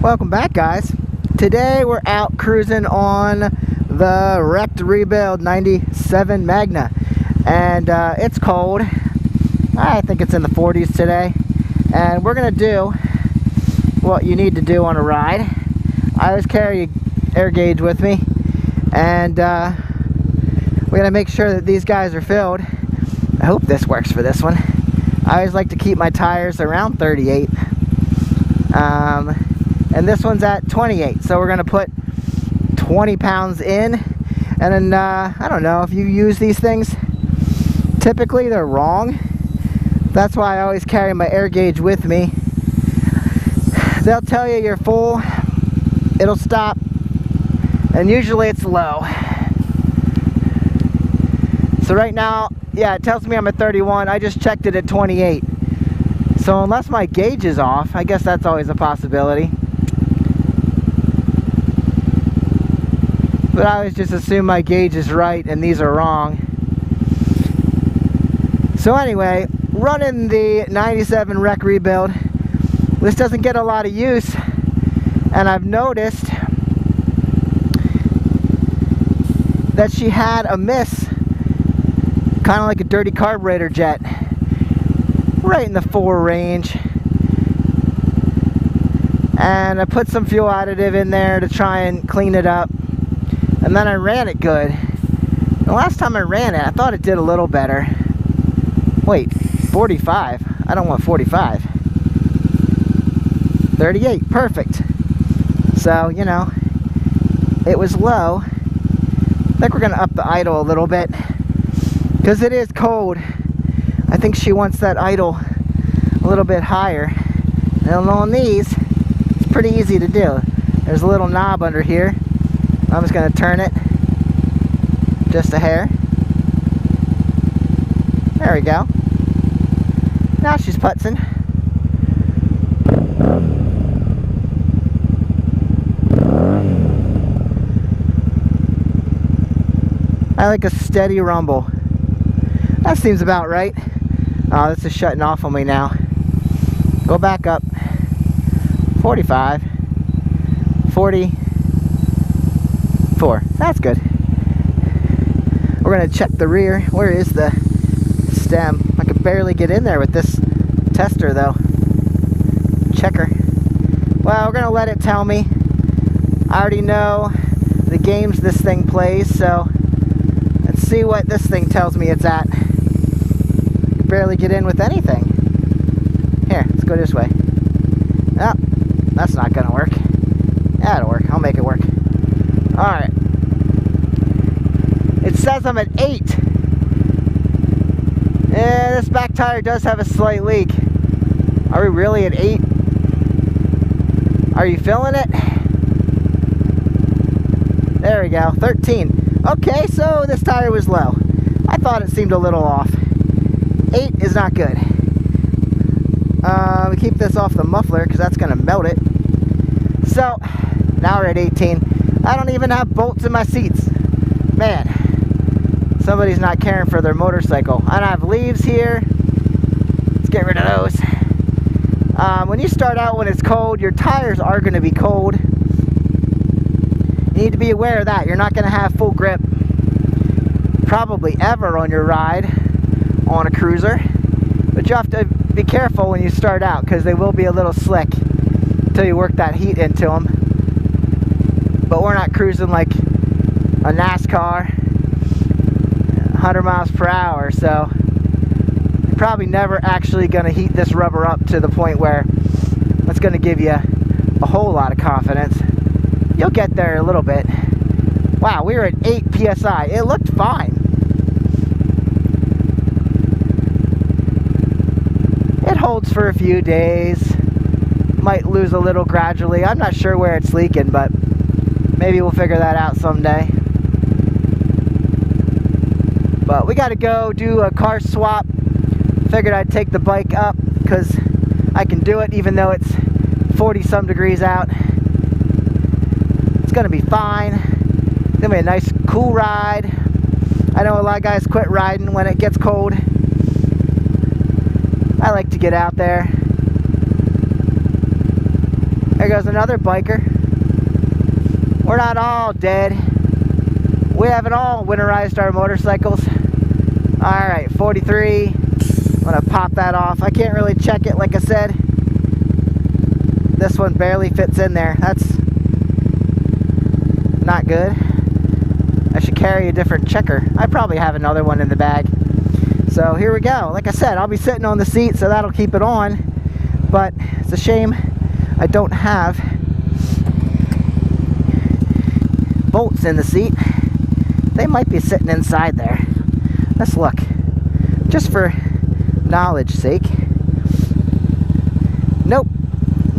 Welcome back, guys. Today we're out cruising on the wrecked rebuild 97 Magna, and it's cold. I think it's in the 40s today, and we're gonna do what you need to do on a ride. I always carry an air gauge with me, and we're gonna make sure that these guys are filled. I hope this works for this one. I always like to keep my tires around 38. And this one's at 28, so we're gonna put 20 pounds in, and then I don't know if you use these things. Typically they're wrong. That's why I always carry my air gauge with me. They'll tell you you're full, it'll stop, and usually it's low. So right now, yeah, it tells me I'm at 31. I just checked it at 28. So unless my gauge is off, I guess that's always a possibility. But I always just assume my gauge is right and these are wrong. So anyway, running the 97 wreck rebuild. This doesn't get a lot of use, and I've noticed that she had a miss, kind of like a dirty carburetor jet, right in the 4 range. And I put some fuel additive in there to try and clean it up, and then I ran it good. The last time I ran it, I thought it did a little better. Wait, 45? I don't want 45. 38, perfect. So, you know, it was low. I think we're gonna up the idle a little bit, because it is cold. I think she wants that idle a little bit higher. And on these, it's pretty easy to do. There's a little knob under here. I'm just going to turn it just a hair. There we go. Now she's putzing. I like a steady rumble. That seems about right. Oh, this is shutting off on me now. Go back up. 45. 44. That's good. We're going to check the rear. Where is the stem? I can barely get in there with this tester, though. Checker. Well, we're going to let it tell me. I already know the games this thing plays, so let's see what this thing tells me it's at. Barely get in with anything. Here, let's go this way. Oh, that's not gonna work. That'll work. I'll make it work. Alright. It says I'm at 8. Yeah, this back tire does have a slight leak. Are we really at 8? Are you feeling it? There we go. 13. Okay, so this tire was low. I thought it seemed a little off. 8 is not good. We keep this off the muffler because that's going to melt it. So, now we're at 18. I don't even have bolts in my seats. Man, somebody's not caring for their motorcycle. I don't have leaves here. Let's get rid of those. When you start out when it's cold, your tires are going to be cold. You need to be aware of that. You're not going to have full grip probably ever on your ride on a cruiser, but you have to be careful when you start out because they will be a little slick until you work that heat into them. But we're not cruising like a NASCAR 100 miles per hour, so you're probably never actually going to heat this rubber up to the point where it's going to give you a whole lot of confidence. You'll get there a little bit. Wow, we were at 8 psi. It looked fine. It holds for a few days. Might lose a little gradually. I'm not sure where it's leaking, but maybe we'll figure that out someday. But we got to go do a car swap. Figured I'd take the bike up because I can do it even though it's 40 some degrees out. It's gonna be fine. It's gonna be a nice cool ride. I know a lot of guys quit riding when it gets cold. I like to get out there. There goes another biker. We're not all dead. We haven't all winterized our motorcycles. Alright, 43. I'm gonna pop that off. I can't really check it, like I said. This one barely fits in there. That's not good. I should carry a different checker. I probably have another one in the bag. So here we go. Like I said, I'll be sitting on the seat, so that'll keep it on. But it's a shame I don't have bolts in the seat. They might be sitting inside there. Let's look. Just for knowledge's sake. Nope.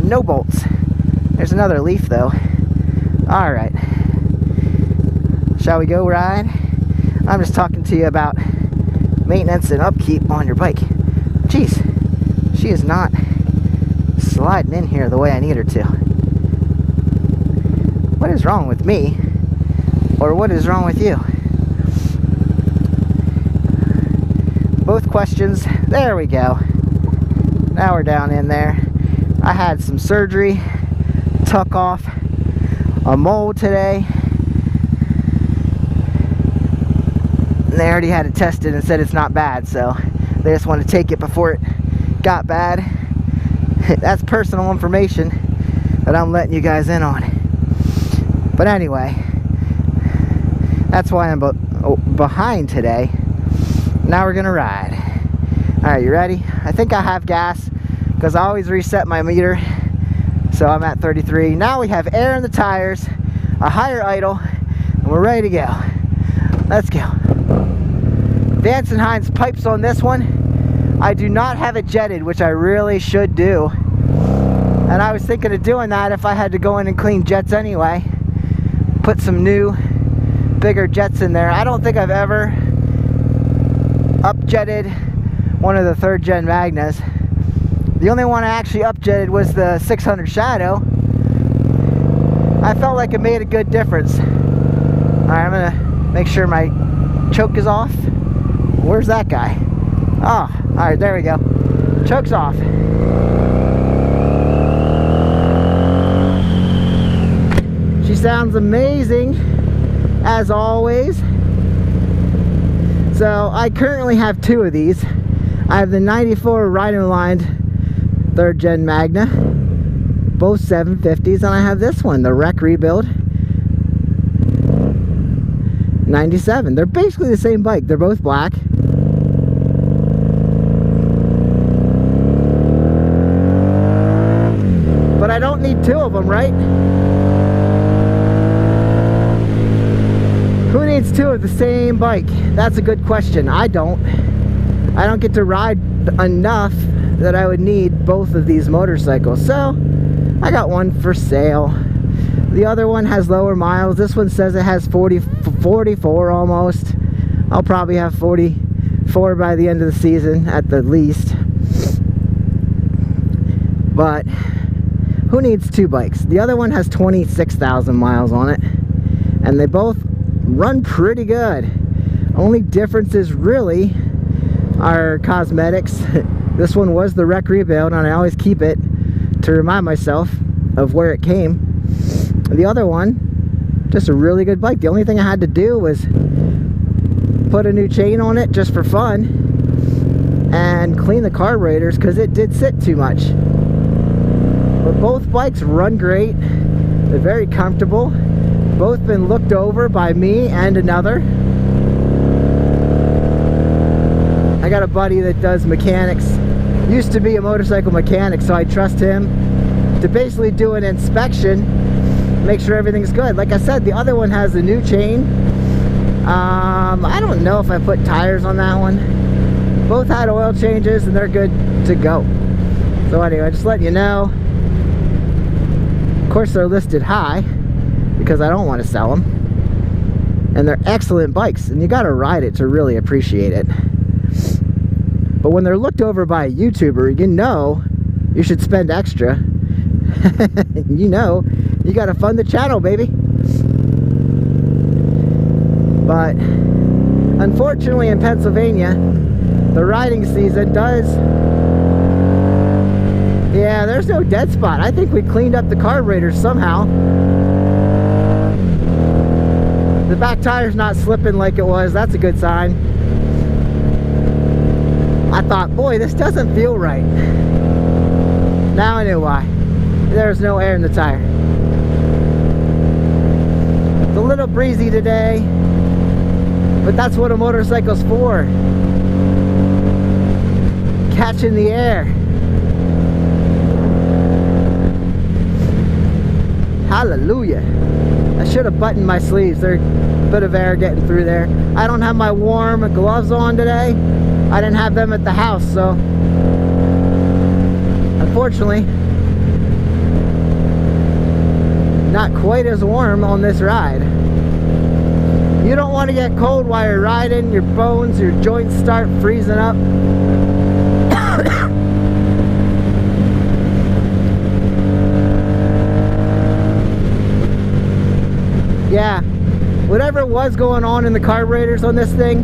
No bolts. There's another leaf though. Alright. Shall we go ride? I'm just talking to you about maintenance and upkeep on your bike. Jeez, she is not sliding in here the way I need her to. What is wrong with me? Or what is wrong with you? Both questions. There we go. Now we're down in there. I had some surgery, tuck off a mole today. And they already had it tested and said it's not bad, so they just want to take it before it got bad. That's personal information that I'm letting you guys in on. But anyway, that's why I'm behind today. Now we're gonna ride. Alright, you ready? I think I have gas because I always reset my meter. So I'm at 33. Now we have air in the tires, a higher idle, and we're ready to go. Let's go. Vance & Hines pipes on this one. I do not have it jetted, which I really should do. And I was thinking of doing that if I had to go in and clean jets anyway. Put some new, bigger jets in there. I don't think I've ever up-jetted one of the 3rd gen Magnas. The only one I actually up-jetted was the 600 Shadow. I felt like it made a good difference. Alright, I'm gonna make sure my choke is off. Where's that guy? Oh, alright, there we go. Choke's off. She sounds amazing, as always. So, I currently have 2 of these. I have the 94 Rhino-lined 3rd gen Magna, both 750s, and I have this one, the Rec Rebuild 97. They're basically the same bike. They're both black. But I don't need 2 of them, right? Who needs 2 of the same bike? That's a good question. I don't get to ride enough that I would need both of these motorcycles. So I got one for sale. The other one has lower miles. This one says it has 44 almost. I'll probably have 44 by the end of the season at the least. But who needs 2 bikes? The other one has 26,000 miles on it, and they both run pretty good. Only differences really are cosmetics. This one was the Rec Rebuild, and I always keep it to remind myself of where it came. The other one, just a really good bike. The only thing I had to do was put a new chain on it just for fun and clean the carburetors because it did sit too much. But both bikes run great. They're very comfortable. Both been looked over by me and another. I got a buddy that does mechanics. Used to be a motorcycle mechanic, so I trust him to basically do an inspection, make sure everything's good. Like I said, the other one has a new chain. I don't know if I put tires on that one. Both had oil changes and they're good to go. So anyway, just letting you know. Of course, they're listed high because I don't want to sell them. And they're excellent bikes, and you got to ride it to really appreciate it. But when they're looked over by a YouTuber, you know you should spend extra. You know you got to fund the channel, baby. But unfortunately in Pennsylvania, the riding season does Yeah, there's no dead spot. I think we cleaned up the carburetor somehow. The back tire's not slipping like it was. That's a good sign. I thought, boy, this doesn't feel right. Now I know why. There's no air in the tire. It's a little breezy today, but that's what a motorcycle's for. Catching the air. Hallelujah. I should have buttoned my sleeves. There's a bit of air getting through there. I don't have my warm gloves on today. I didn't have them at the house, so unfortunately not quite as warm on this ride. You don't want to get cold while you're riding. Your bones, your joints start freezing up. Yeah, whatever was going on in the carburetors on this thing,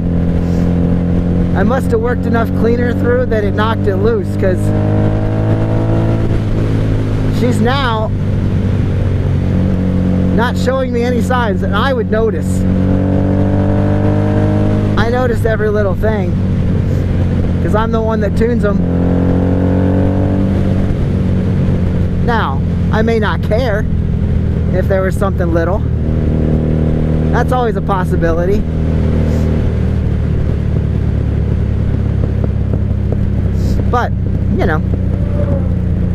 I must have worked enough cleaner through that it knocked it loose, because she's now not showing me any signs, and I would notice. I noticed every little thing, because I'm the one that tunes them. Now, I may not care if there was something little. That's always a possibility. But, you know,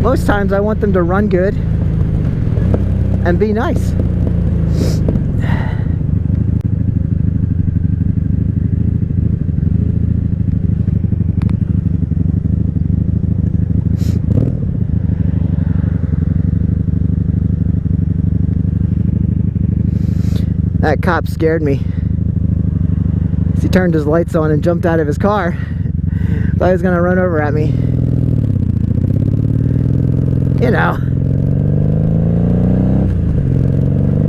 most times I want them to run good and be nice. That cop scared me. He turned his lights on and jumped out of his car. Thought he was gonna run over at me. You know,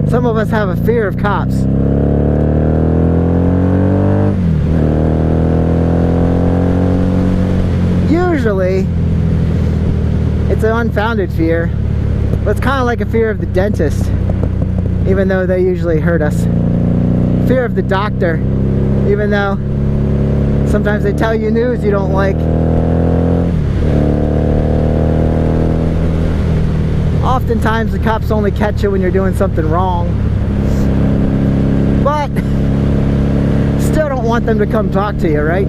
some of us have a fear of cops. Usually, it's an unfounded fear, but it's kind of like a fear of the dentist, even though they usually hurt us. Fear of the doctor, even though sometimes they tell you news you don't like. Oftentimes the cops only catch you when you're doing something wrong. But still don't want them to come talk to you, right?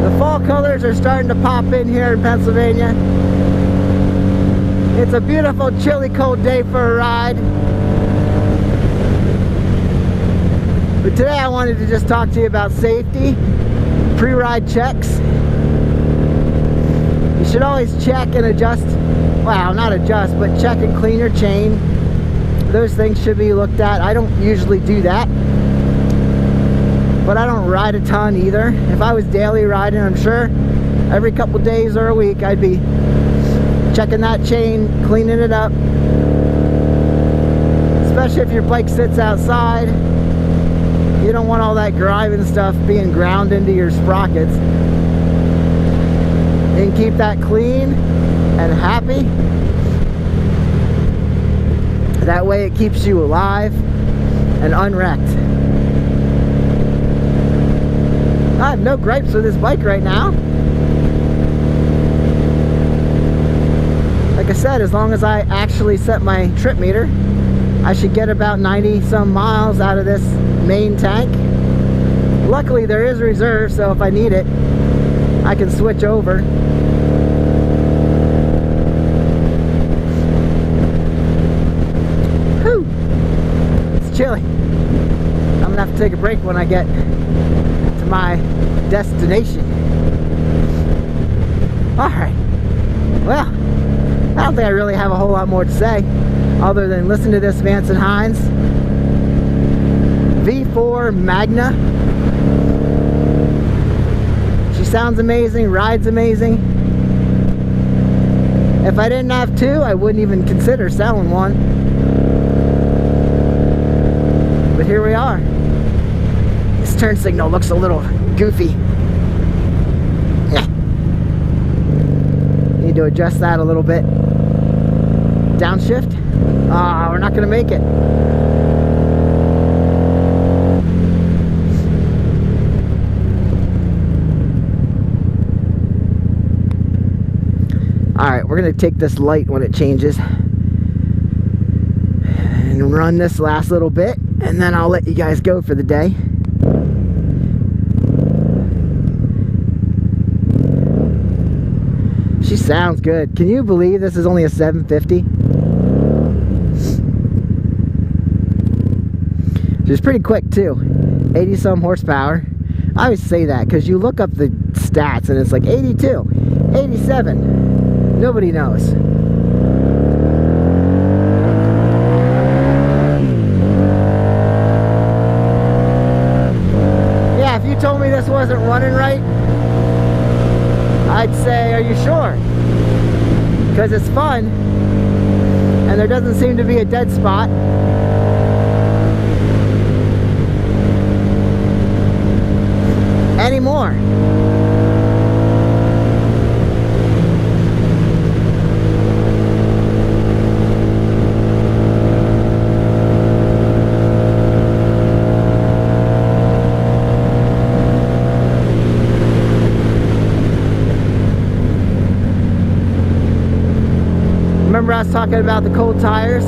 The fall colors are starting to pop in here in Pennsylvania. It's a beautiful, chilly, cold day for a ride. But today I wanted to just talk to you about safety, pre-ride checks. You should always check and adjust, well, not adjust, but check and clean your chain. Those things should be looked at. I don't usually do that, but I don't ride a ton either. If I was daily riding, I'm sure every couple days or a week I'd be checking that chain, cleaning it up. Especially if your bike sits outside. You don't want all that grime and stuff being ground into your sprockets. You can keep that clean and happy. That way it keeps you alive and unwrecked. I have no gripes with this bike right now. Like I said, as long as I actually set my trip meter, I should get about 90 some miles out of this main tank. Luckily there is reserve, so if I need it, I can switch over. Whew! It's chilly. I'm gonna have to take a break when I get to my destination. Alright. Well, I don't think I really have a whole lot more to say other than listen to this Vance & Hines V4 Magna. She sounds amazing, rides amazing. If I didn't have two, I wouldn't even consider selling one. But here we are. This turn signal looks a little goofy. need to adjust that a little bit. Downshift. Ah, we're not gonna make it. Alright, we're gonna take this light when it changes and run this last little bit, and then I'll let you guys go for the day. She sounds good. Can you believe this is only a 750? She's pretty quick too. 80 some horsepower. I always say that because you look up the stats and it's like 82, 87. Nobody knows. Yeah, if you told me this wasn't running right, I'd say, are you sure? Because it's fun and there doesn't seem to be a dead spot. Anymore. Remember I was talking about the cold tires?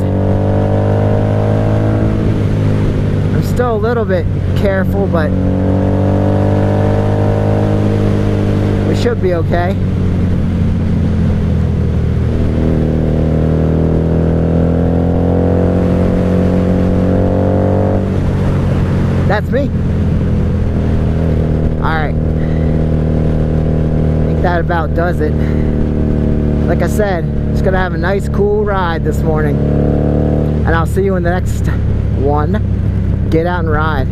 I'm still a little bit careful, but we should be okay. That's me. Alright. I think that about does it. Like I said, just gonna have a nice cool ride this morning. And I'll see you in the next one. Get out and ride.